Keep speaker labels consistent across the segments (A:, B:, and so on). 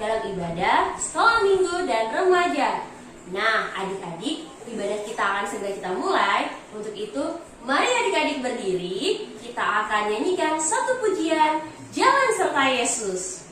A: dalam ibadah sekolah minggu dan remaja. Nah, adik-adik, ibadah kita akan segera kita mulai. Untuk itu, mari adik-adik berdiri. Kita akan nyanyikan satu pujian, Jalan Serta Yesus.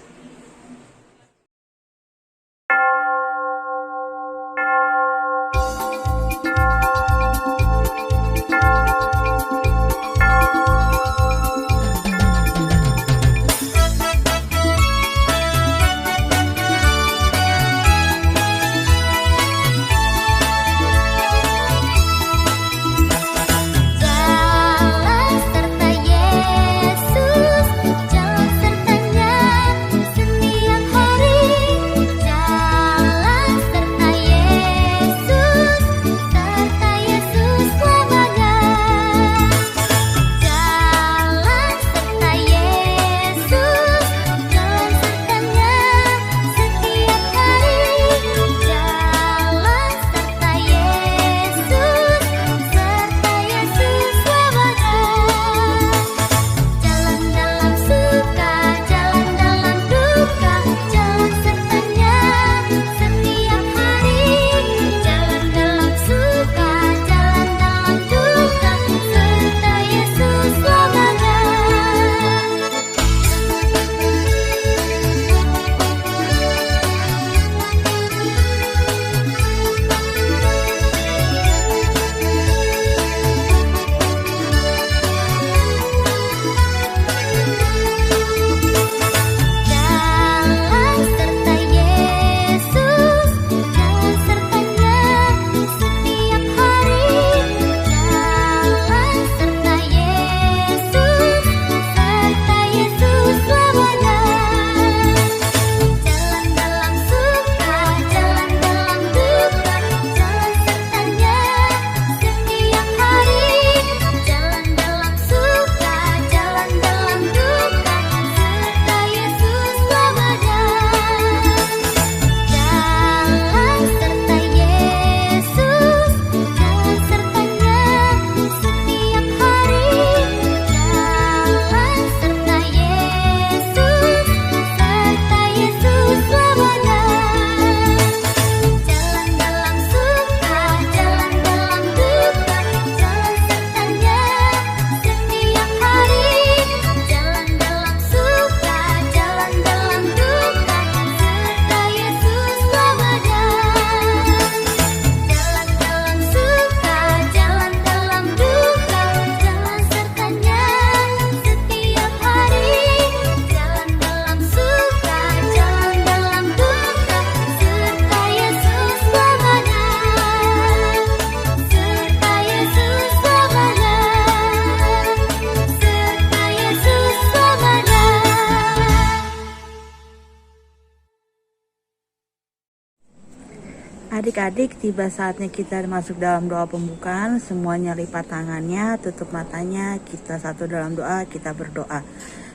B: Adik-adik, tiba saatnya kita masuk dalam doa pembukaan. Semuanya lipat tangannya, tutup matanya, kita satu dalam doa, kita berdoa.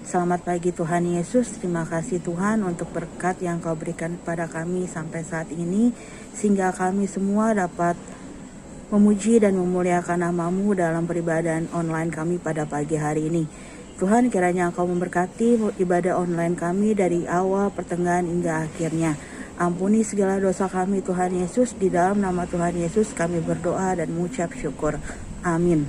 B: Selamat pagi Tuhan Yesus, terima kasih Tuhan untuk berkat yang Kau berikan kepada kami sampai saat ini, sehingga kami semua dapat memuji dan memuliakan nama-Mu dalam peribadahan online kami pada pagi hari ini. Tuhan, kiranya Engkau memberkati ibadah online kami dari awal, pertengahan hingga akhirnya. Ampuni segala dosa kami Tuhan Yesus, di dalam nama Tuhan Yesus kami berdoa dan mengucap syukur. Amin.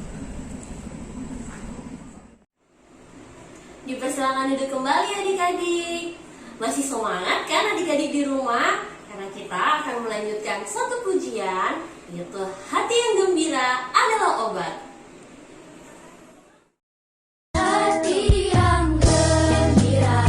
A: Dipersilakan duduk kembali adik-adik. Masih semangat kan adik-adik di rumah? Karena kita akan melanjutkan satu pujian, yaitu Hati yang Gembira Adalah Obat.
C: Hati yang gembira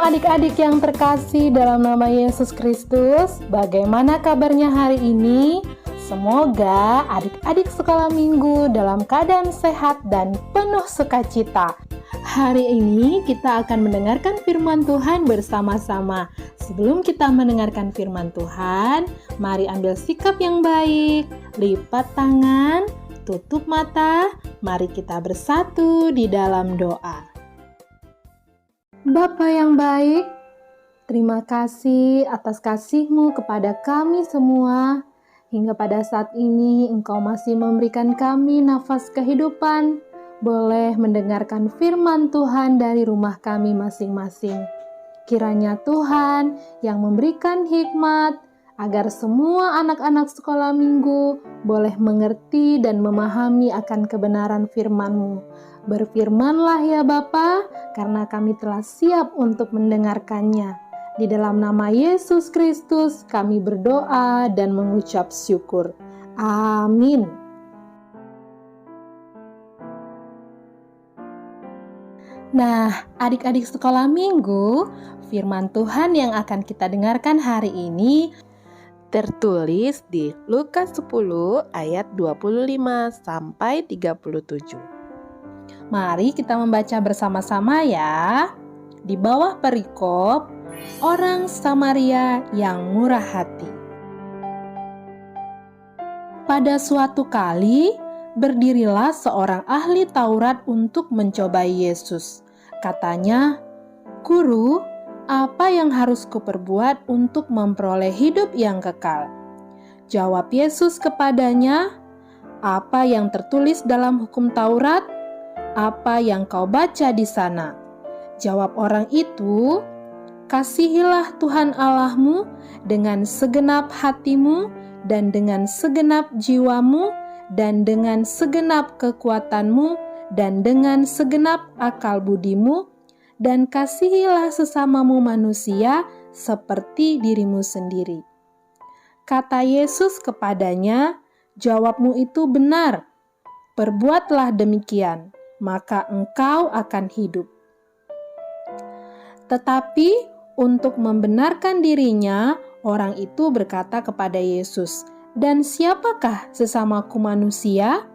C: adik-adik yang terkasih dalam nama Yesus Kristus, bagaimana kabarnya hari ini? Semoga adik-adik sekolah minggu dalam keadaan sehat dan penuh sukacita. Hari ini kita akan mendengarkan firman Tuhan bersama-sama. Sebelum kita mendengarkan firman Tuhan, mari ambil sikap yang baik, lipat tangan, tutup mata, mari kita bersatu di dalam doa. Bapa yang baik, terima kasih atas kasih-Mu kepada kami semua. Hingga pada saat ini Engkau masih memberikan kami nafas kehidupan, boleh mendengarkan firman Tuhan dari rumah kami masing-masing. Kiranya Tuhan yang memberikan hikmat, agar semua anak-anak sekolah minggu boleh mengerti dan memahami akan kebenaran firman-Mu. Berfirmanlah ya Bapa, karena kami telah siap untuk mendengarkannya. Di dalam nama Yesus Kristus kami berdoa dan mengucap syukur. Amin. Nah, adik-adik sekolah minggu, firman Tuhan yang akan kita dengarkan hari ini tertulis di Lukas 10 ayat 25 sampai 37. Mari kita membaca bersama-sama ya. Di bawah perikop, orang Samaria yang murah hati. Pada suatu kali, berdirilah seorang ahli Taurat untuk mencobai Yesus. Katanya, "Guru, apa yang harus kuperbuat untuk memperoleh hidup yang kekal?" Jawab Yesus kepadanya, "Apa yang tertulis dalam hukum Taurat? Apa yang kau baca di sana?" Jawab orang itu, "Kasihilah Tuhan Allahmu dengan segenap hatimu dan dengan segenap jiwamu dan dengan segenap kekuatanmu dan dengan segenap akal budimu, dan kasihilah sesamamu manusia seperti dirimu sendiri." Kata Yesus kepadanya, "Jawabmu itu benar. Perbuatlah demikian, maka engkau akan hidup." Tetapi untuk membenarkan dirinya, orang itu berkata kepada Yesus, "Dan siapakah sesamaku manusia?"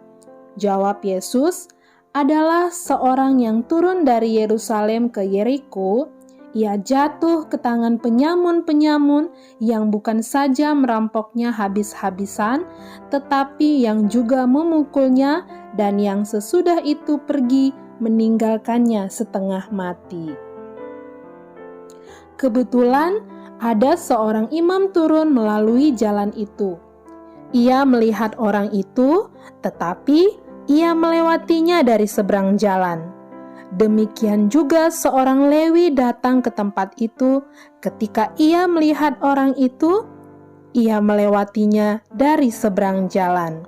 C: Jawab Yesus, "Adalah seorang yang turun dari Yerusalem ke Yeriko. Ia jatuh ke tangan penyamun-penyamun yang bukan saja merampoknya habis-habisan, tetapi yang juga memukulnya, dan yang sesudah itu pergi meninggalkannya setengah mati." Kebetulan ada seorang imam turun melalui jalan itu. Ia melihat orang itu, tetapi ia melewatinya dari seberang jalan. Demikian juga seorang Lewi datang ke tempat itu. Ketika ia melihat orang itu, ia melewatinya dari seberang jalan.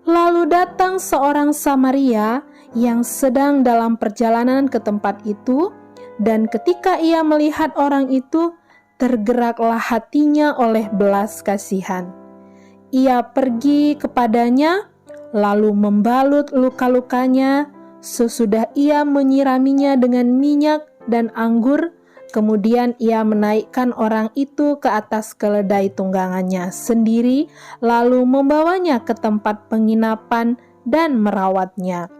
C: Lalu datang seorang Samaria yang sedang dalam perjalanan ke tempat itu, dan ketika ia melihat orang itu, tergeraklah hatinya oleh belas kasihan. Ia pergi kepadanya, lalu membalut luka-lukanya. Sesudah ia menyiraminya dengan minyak dan anggur, kemudian ia menaikkan orang itu ke atas keledai tunggangannya sendiri, lalu membawanya ke tempat penginapan dan merawatnya.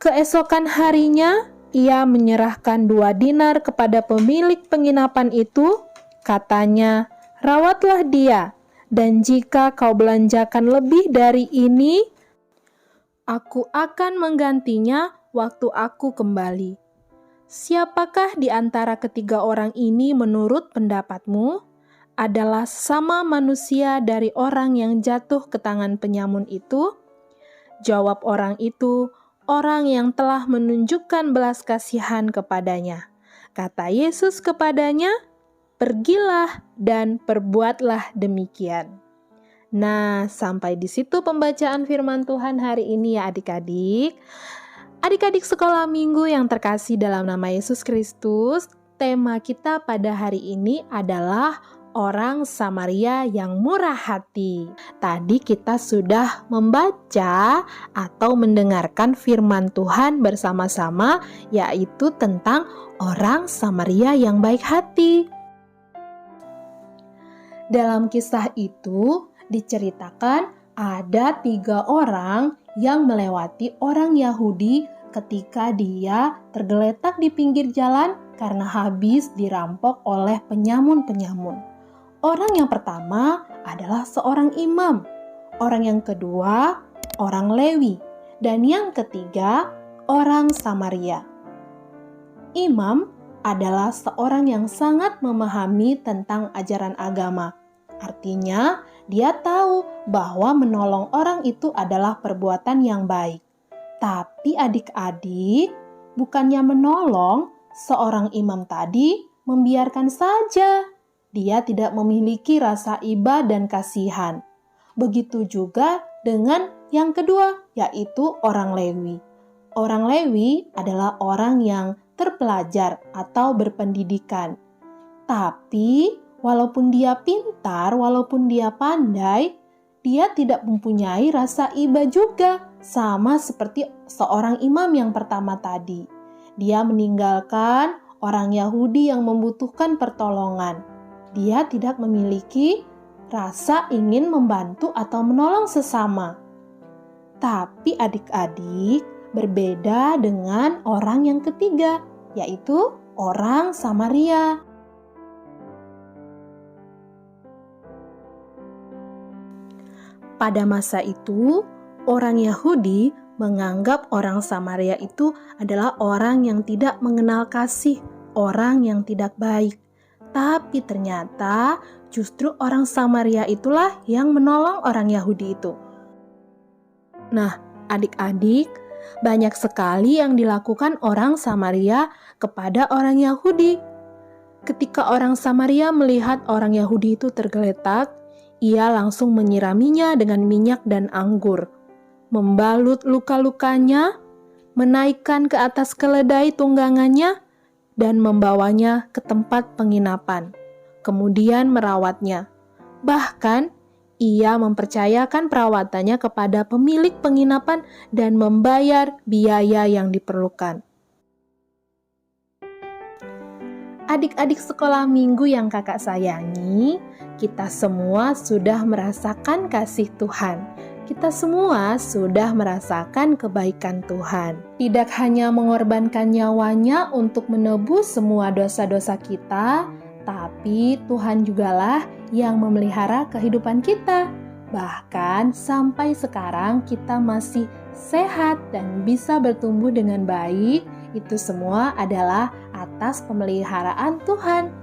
C: Keesokan harinya, ia menyerahkan 2 dinar kepada pemilik penginapan itu. Katanya, "Rawatlah dia, dan jika kau belanjakan lebih dari ini, aku akan menggantinya waktu aku kembali." Siapakah di antara ketiga orang ini menurut pendapatmu adalah sama manusia dari orang yang jatuh ke tangan penyamun itu? Jawab orang itu, "Orang yang telah menunjukkan belas kasihan kepadanya." Kata Yesus kepadanya, "Pergilah dan perbuatlah demikian." Nah, sampai di situ pembacaan firman Tuhan hari ini ya adik-adik. Adik-adik sekolah minggu yang terkasih dalam nama Yesus Kristus, tema kita pada hari ini adalah orang Samaria yang murah hati. Tadi kita sudah membaca atau mendengarkan firman Tuhan bersama-sama, yaitu tentang orang Samaria yang baik hati. Dalam kisah itu diceritakan ada 3 orang yang melewati orang Yahudi ketika dia tergeletak di pinggir jalan karena habis dirampok oleh penyamun-penyamun. Orang yang pertama adalah seorang imam, orang yang kedua orang Lewi, dan yang ketiga orang Samaria. Imam adalah seorang yang sangat memahami tentang ajaran agama. Artinya, dia tahu bahwa menolong orang itu adalah perbuatan yang baik. Tapi adik-adik, bukannya menolong, seorang imam tadi membiarkan saja. Dia tidak memiliki rasa iba dan kasihan. Begitu juga dengan yang kedua, yaitu orang Lewi. Orang Lewi adalah orang yang terpelajar atau berpendidikan. Tapi walaupun dia pintar, walaupun dia pandai, dia tidak mempunyai rasa iba juga. Sama seperti seorang imam yang pertama tadi. Dia meninggalkan orang Yahudi yang membutuhkan pertolongan. Dia tidak memiliki rasa ingin membantu atau menolong sesama. Tapi adik-adik berbeda dengan orang yang ketiga, yaitu orang Samaria. Pada masa itu, orang Yahudi menganggap orang Samaria itu adalah orang yang tidak mengenal kasih, orang yang tidak baik. Tapi ternyata justru orang Samaria itulah yang menolong orang Yahudi itu. Nah, adik-adik, banyak sekali yang dilakukan orang Samaria kepada orang Yahudi. Ketika orang Samaria melihat orang Yahudi itu tergeletak, ia langsung menyiraminya dengan minyak dan anggur, membalut luka-lukanya, menaikkan ke atas keledai tunggangannya, dan membawanya ke tempat penginapan, kemudian merawatnya. Bahkan, ia mempercayakan perawatannya kepada pemilik penginapan dan membayar biaya yang diperlukan. Adik-adik sekolah minggu yang kakak sayangi, kita semua sudah merasakan kasih Tuhan. Kita semua sudah merasakan kebaikan Tuhan. Tidak hanya mengorbankan nyawanya untuk menebus semua dosa-dosa kita, tapi Tuhan jugalah yang memelihara kehidupan kita. Bahkan sampai sekarang kita masih sehat dan bisa bertumbuh dengan baik. Itu semua adalah atas pemeliharaan Tuhan.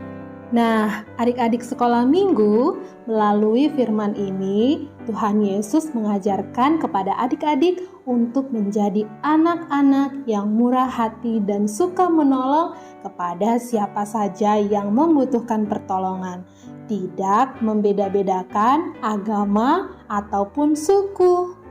C: Nah, adik-adik sekolah minggu, melalui firman ini, Tuhan Yesus mengajarkan kepada adik-adik untuk menjadi anak-anak yang murah hati dan suka menolong kepada siapa saja yang membutuhkan pertolongan. Tidak membeda-bedakan agama ataupun suku.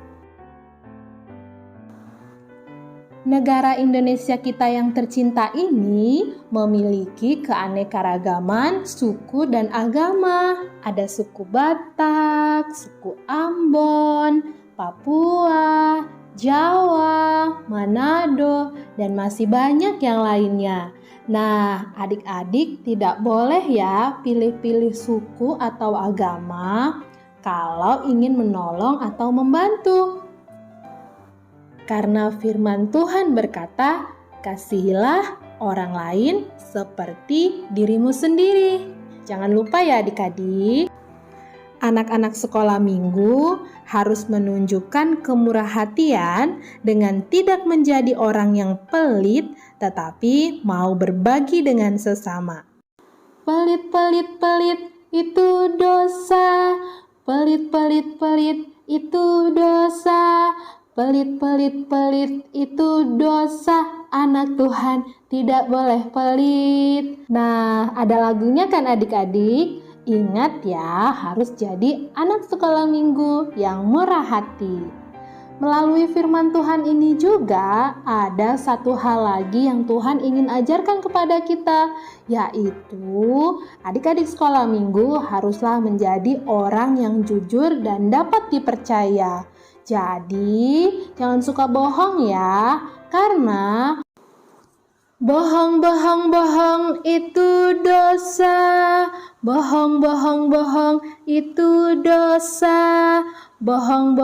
C: Negara Indonesia kita yang tercinta ini memiliki keanekaragaman suku dan agama. Ada suku Batak, suku Ambon, Papua, Jawa, Manado, dan masih banyak yang lainnya. Nah, adik-adik tidak boleh ya pilih-pilih suku atau agama kalau ingin menolong atau membantu. Karena firman Tuhan berkata, kasihilah orang lain seperti dirimu sendiri. Jangan lupa ya adik-adik. Anak-anak sekolah minggu harus menunjukkan kemurahhatian dengan tidak menjadi orang yang pelit, tetapi mau berbagi dengan sesama. Pelit, pelit, pelit, itu dosa. Pelit, pelit, pelit, itu dosa. Pelit, pelit, pelit, itu dosa. Anak Tuhan tidak boleh pelit. Nah, ada lagunya kan adik-adik? Ingat ya, harus jadi anak sekolah minggu yang murah hati. Melalui firman Tuhan ini juga ada satu hal lagi yang Tuhan ingin ajarkan kepada kita, yaitu adik-adik sekolah minggu haruslah menjadi orang yang jujur dan dapat dipercaya. Jadi, jangan suka bohong ya, karena bohong itu dosa. Bohong itu dosa. Bohong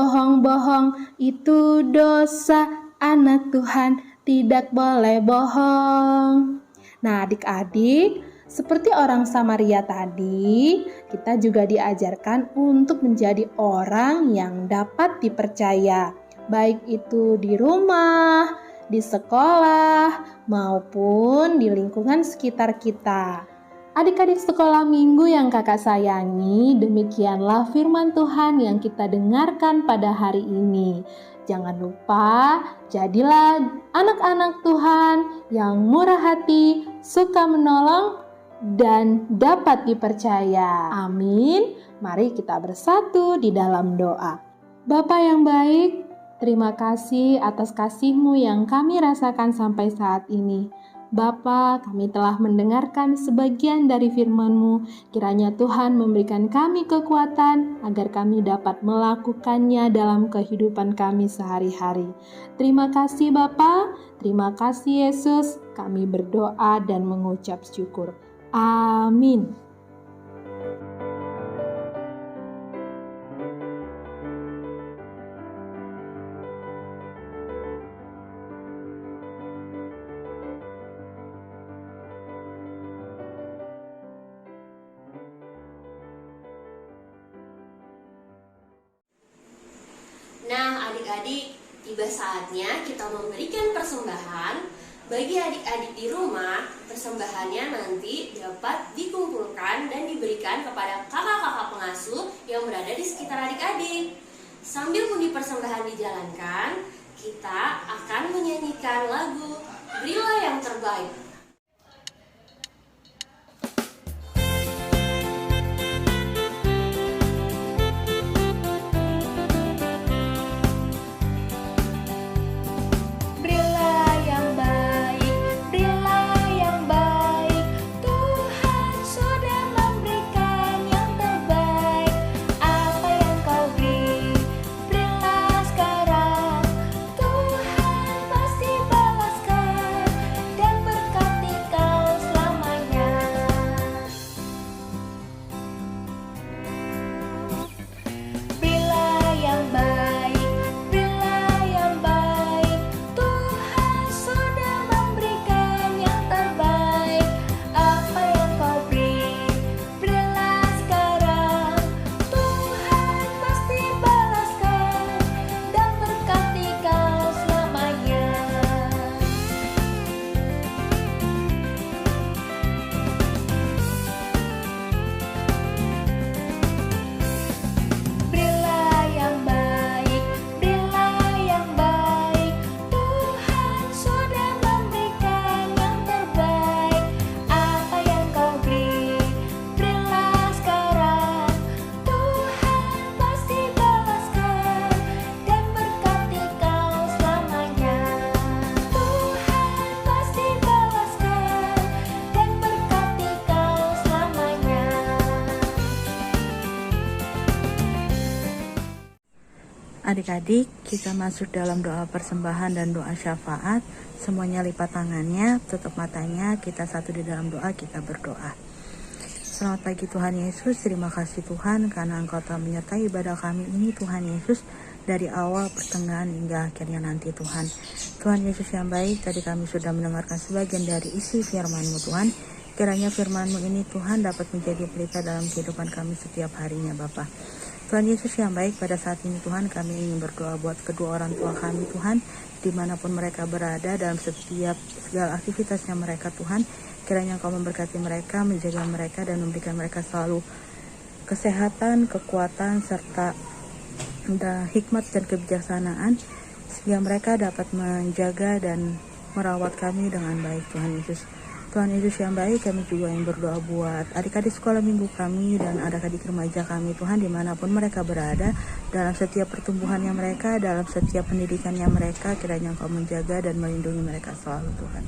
C: itu dosa. Anak Tuhan tidak boleh bohong. Nah, adik-adik, seperti orang Samaria tadi, kita juga diajarkan untuk menjadi orang yang dapat dipercaya, baik itu di rumah, di sekolah, maupun di lingkungan sekitar kita. Adik-adik sekolah minggu yang kakak sayangi, demikianlah firman Tuhan yang kita dengarkan pada hari ini. Jangan lupa, jadilah anak-anak Tuhan yang murah hati, suka menolong, dan dapat dipercaya. Amin. Mari kita bersatu di dalam doa. Bapa yang baik, terima kasih atas kasih-Mu yang kami rasakan sampai saat ini. Bapa, kami telah mendengarkan sebagian dari firman-Mu. Kiranya Tuhan memberikan kami kekuatan agar kami dapat melakukannya dalam kehidupan kami sehari-hari. Terima kasih Bapa, terima kasih Yesus. Kami berdoa dan mengucap syukur. Amin.
A: Nah, adik-adik, tiba saatnya kita memberikan persembahan. Bagi adik-adik di rumah, persembahannya nanti dapat dikumpulkan dan diberikan kepada kakak-kakak pengasuh yang berada di sekitar adik-adik. Sambil undi persembahan dijalankan, kita akan menyanyikan lagu Berilah yang Terbaik.
B: Adik-adik, kita masuk dalam doa persembahan dan doa syafaat. Semuanya lipat tangannya, tutup matanya, kita satu di dalam doa, kita berdoa. Selamat pagi Tuhan Yesus, terima kasih Tuhan karena Engkau telah menyertai ibadah kami ini Tuhan Yesus, dari awal, pertengahan hingga akhirnya nanti Tuhan. Tuhan Yesus yang baik, tadi kami sudah mendengarkan sebagian dari isi firman-Mu Tuhan. Kiranya firman-Mu ini Tuhan dapat menjadi pelita dalam kehidupan kami setiap harinya Bapa. Tuhan Yesus yang baik, pada saat ini Tuhan kami ingin berdoa buat kedua orang tua kami Tuhan, dimanapun mereka berada dalam setiap segala aktivitasnya mereka Tuhan. Kiranya Engkau memberkati mereka, menjaga mereka dan memberikan mereka selalu kesehatan, kekuatan, serta hikmat dan kebijaksanaan, sehingga mereka dapat menjaga dan merawat kami dengan baik Tuhan Yesus. Tuhan Yesus yang baik, kami juga yang berdoa buat adik-adik sekolah minggu kami dan adik-adik remaja kami, Tuhan, dimanapun mereka berada, dalam setiap pertumbuhannya mereka, dalam setiap pendidikannya mereka, kiranya Engkau menjaga dan melindungi mereka selalu, Tuhan.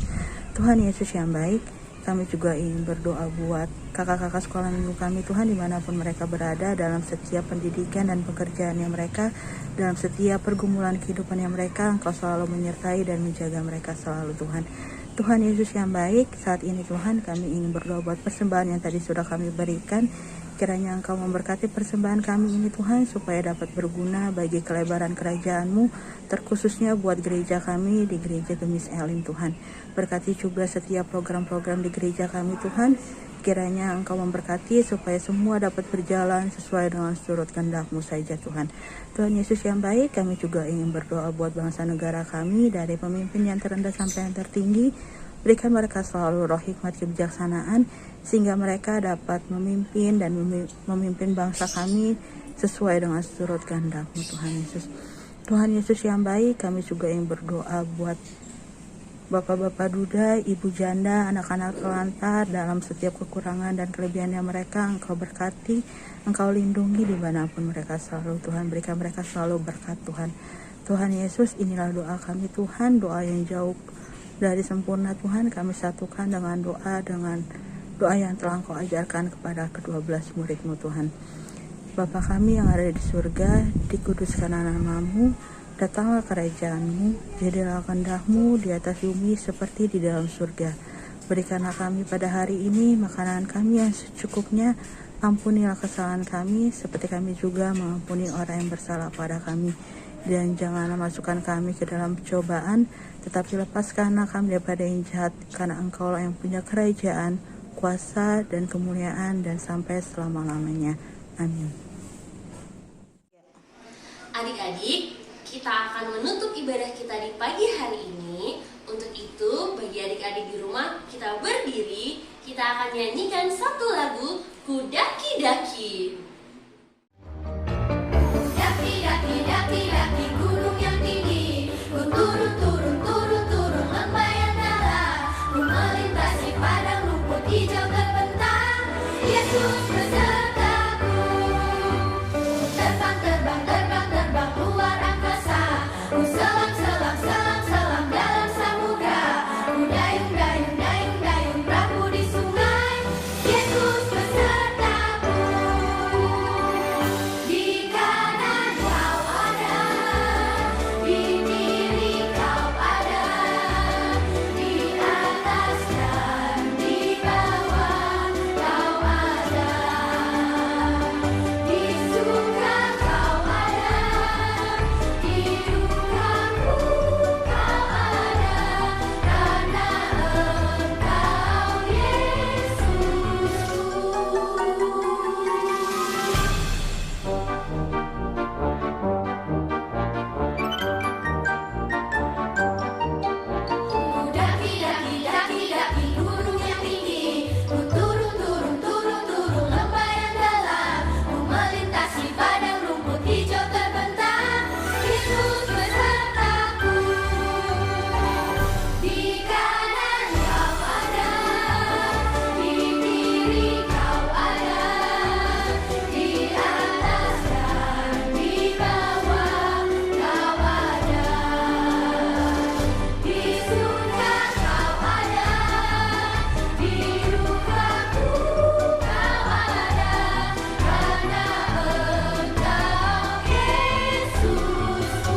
B: Tuhan Yesus yang baik, kami juga ingin berdoa buat kakak-kakak sekolah minggu kami, Tuhan, dimanapun mereka berada, dalam setiap pendidikan dan pekerjaannya mereka, dalam setiap pergumulan kehidupannya mereka, Engkau selalu menyertai dan menjaga mereka selalu, Tuhan. Tuhan Yesus yang baik, saat ini Tuhan kami ingin berdoa buat persembahan yang tadi sudah kami berikan. Kiranya Engkau memberkati persembahan kami ini Tuhan, supaya dapat berguna bagi kelebaran kerajaan-Mu, terkhususnya buat gereja kami di Gereja Gemis Elim, Tuhan. Berkati juga setiap program-program di gereja kami, Tuhan. Kiranya Engkau memberkati supaya semua dapat berjalan sesuai dengan surut kehendak-Mu saja, Tuhan. Tuhan Yesus yang baik, kami juga ingin berdoa buat bangsa negara kami, dari pemimpin yang terendah sampai yang tertinggi. Berikan mereka selalu roh hikmat kebijaksanaan, sehingga mereka dapat memimpin dan memimpin bangsa kami sesuai dengan surut kehendak-Mu, Tuhan Yesus. Tuhan Yesus yang baik, kami juga ingin berdoa buat Bapak-bapak duda, ibu janda, anak-anak terlantar dalam setiap kekurangan dan kelebihannya mereka. Engkau berkati, Engkau lindungi dimanapun mereka selalu, Tuhan. Berikan mereka selalu berkat, Tuhan. Tuhan Yesus, inilah doa kami, Tuhan. Doa yang jauh dari sempurna, Tuhan. Kami satukan dengan doa yang telah Engkau ajarkan kepada ke-12 murid-Mu, Tuhan. Bapa kami yang ada di surga, dikuduskan nama-Mu. Datanglah kerajaan-Mu, jadilah kehendak-Mu di atas bumi seperti di dalam surga. Berikanlah kami pada hari ini makanan kami yang secukupnya. Ampunilah kesalahan kami, seperti kami juga mengampuni orang yang bersalah pada kami. Dan janganlah masukkan kami ke dalam pencobaan, tetapi lepaskanlah kami daripada yang jahat, karena Engkau-lah yang punya kerajaan, kuasa, dan kemuliaan, dan sampai selama-lamanya. Amin.
A: Adik-adik, kita akan menutup ibadah kita di pagi hari ini. Untuk itu, bagi adik-adik di rumah, kita berdiri. Kita akan nyanyikan satu lagu, Ku Daki-Daki.
D: Daki-daki, daki-daki gunung yang tinggi, ku turun, turun, turun, turun lembah yang dalam, ku melintasi padang rumput hijau terbentang. Yesus besertaku, terbang, terbang, terbang, terbang luar angkasa, ku selam, selam, selam, selam dalam samudra, ku dayung, dayung, dayung, dayung perahu di sungai. Yesus besertaku, di kanan kau ada, di kiri kau ada, di atas dan di bawah kau ada, di suka kau ada, di dukaku kau ada, karena Engkau Yesusku. Ku daki-daki, daki-daki gunung yang tinggi, ku turun, turun, turun, turun lembah yang dalam, ku melintasi padang rumput hijau terbentang. Yesus besertaku, di kanan kau ada, di kiri kau ada, di atas dan di bawah kau ada, di surga kau ada, di dukaku kau ada, karena Engkau Yesusku.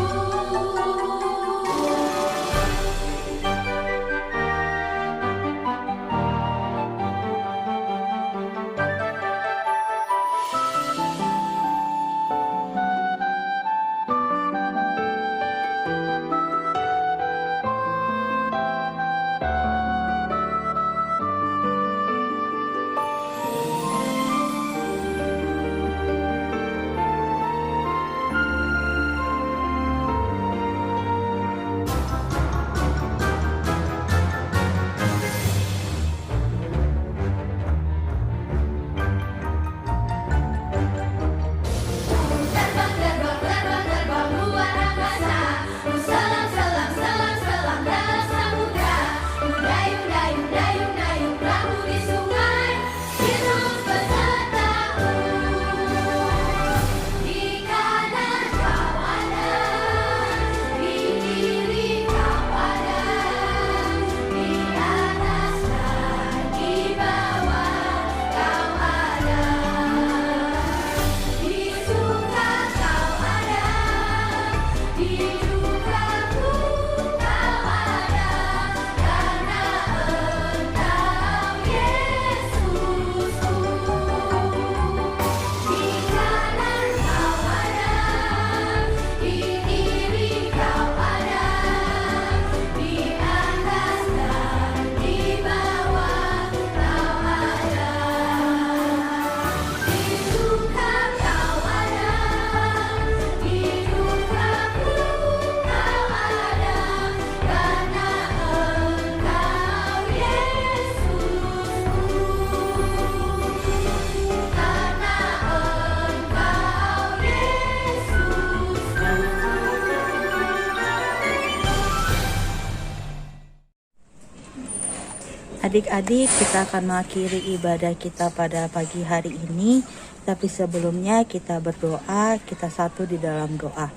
B: Adik-adik, kita akan mengakhiri ibadah kita pada pagi hari ini. Tapi sebelumnya kita berdoa, kita satu di dalam doa.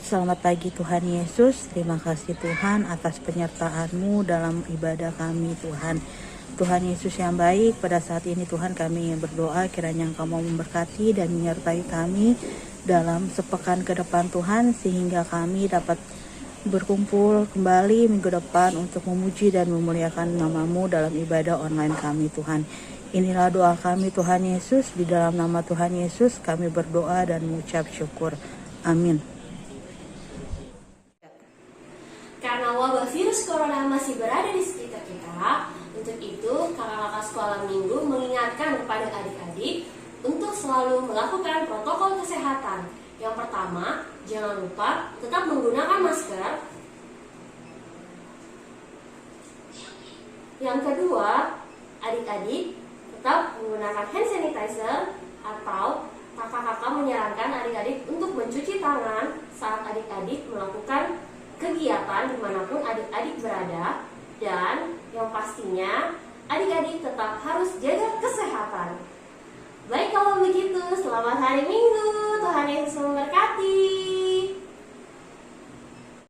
B: Selamat pagi Tuhan Yesus, terima kasih Tuhan atas penyertaan-Mu dalam ibadah kami Tuhan. Tuhan Yesus yang baik, pada saat ini Tuhan kami ingin berdoa kiranya Engkau mau memberkati dan menyertai kami dalam sepekan ke depan Tuhan, sehingga kami dapat berkumpul kembali minggu depan untuk memuji dan memuliakan nama-Mu dalam ibadah online kami Tuhan. Inilah doa kami Tuhan Yesus, di dalam nama Tuhan Yesus kami berdoa dan mengucap syukur. Amin.
A: Karena wabah virus corona masih berada di sekitar kita, untuk itu kakak-kakak sekolah minggu mengingatkan kepada adik-adik untuk selalu melakukan protokol kesehatan. Yang pertama, jangan lupa tetap menggunakan masker. Yang kedua, adik-adik tetap menggunakan hand sanitizer, atau kakak-kakak menyarankan adik-adik untuk mencuci tangan saat adik-adik melakukan kegiatan dimanapun adik-adik berada. Dan yang pastinya adik-adik tetap harus jaga kesehatan. Baik, kalau begitu selamat hari Minggu.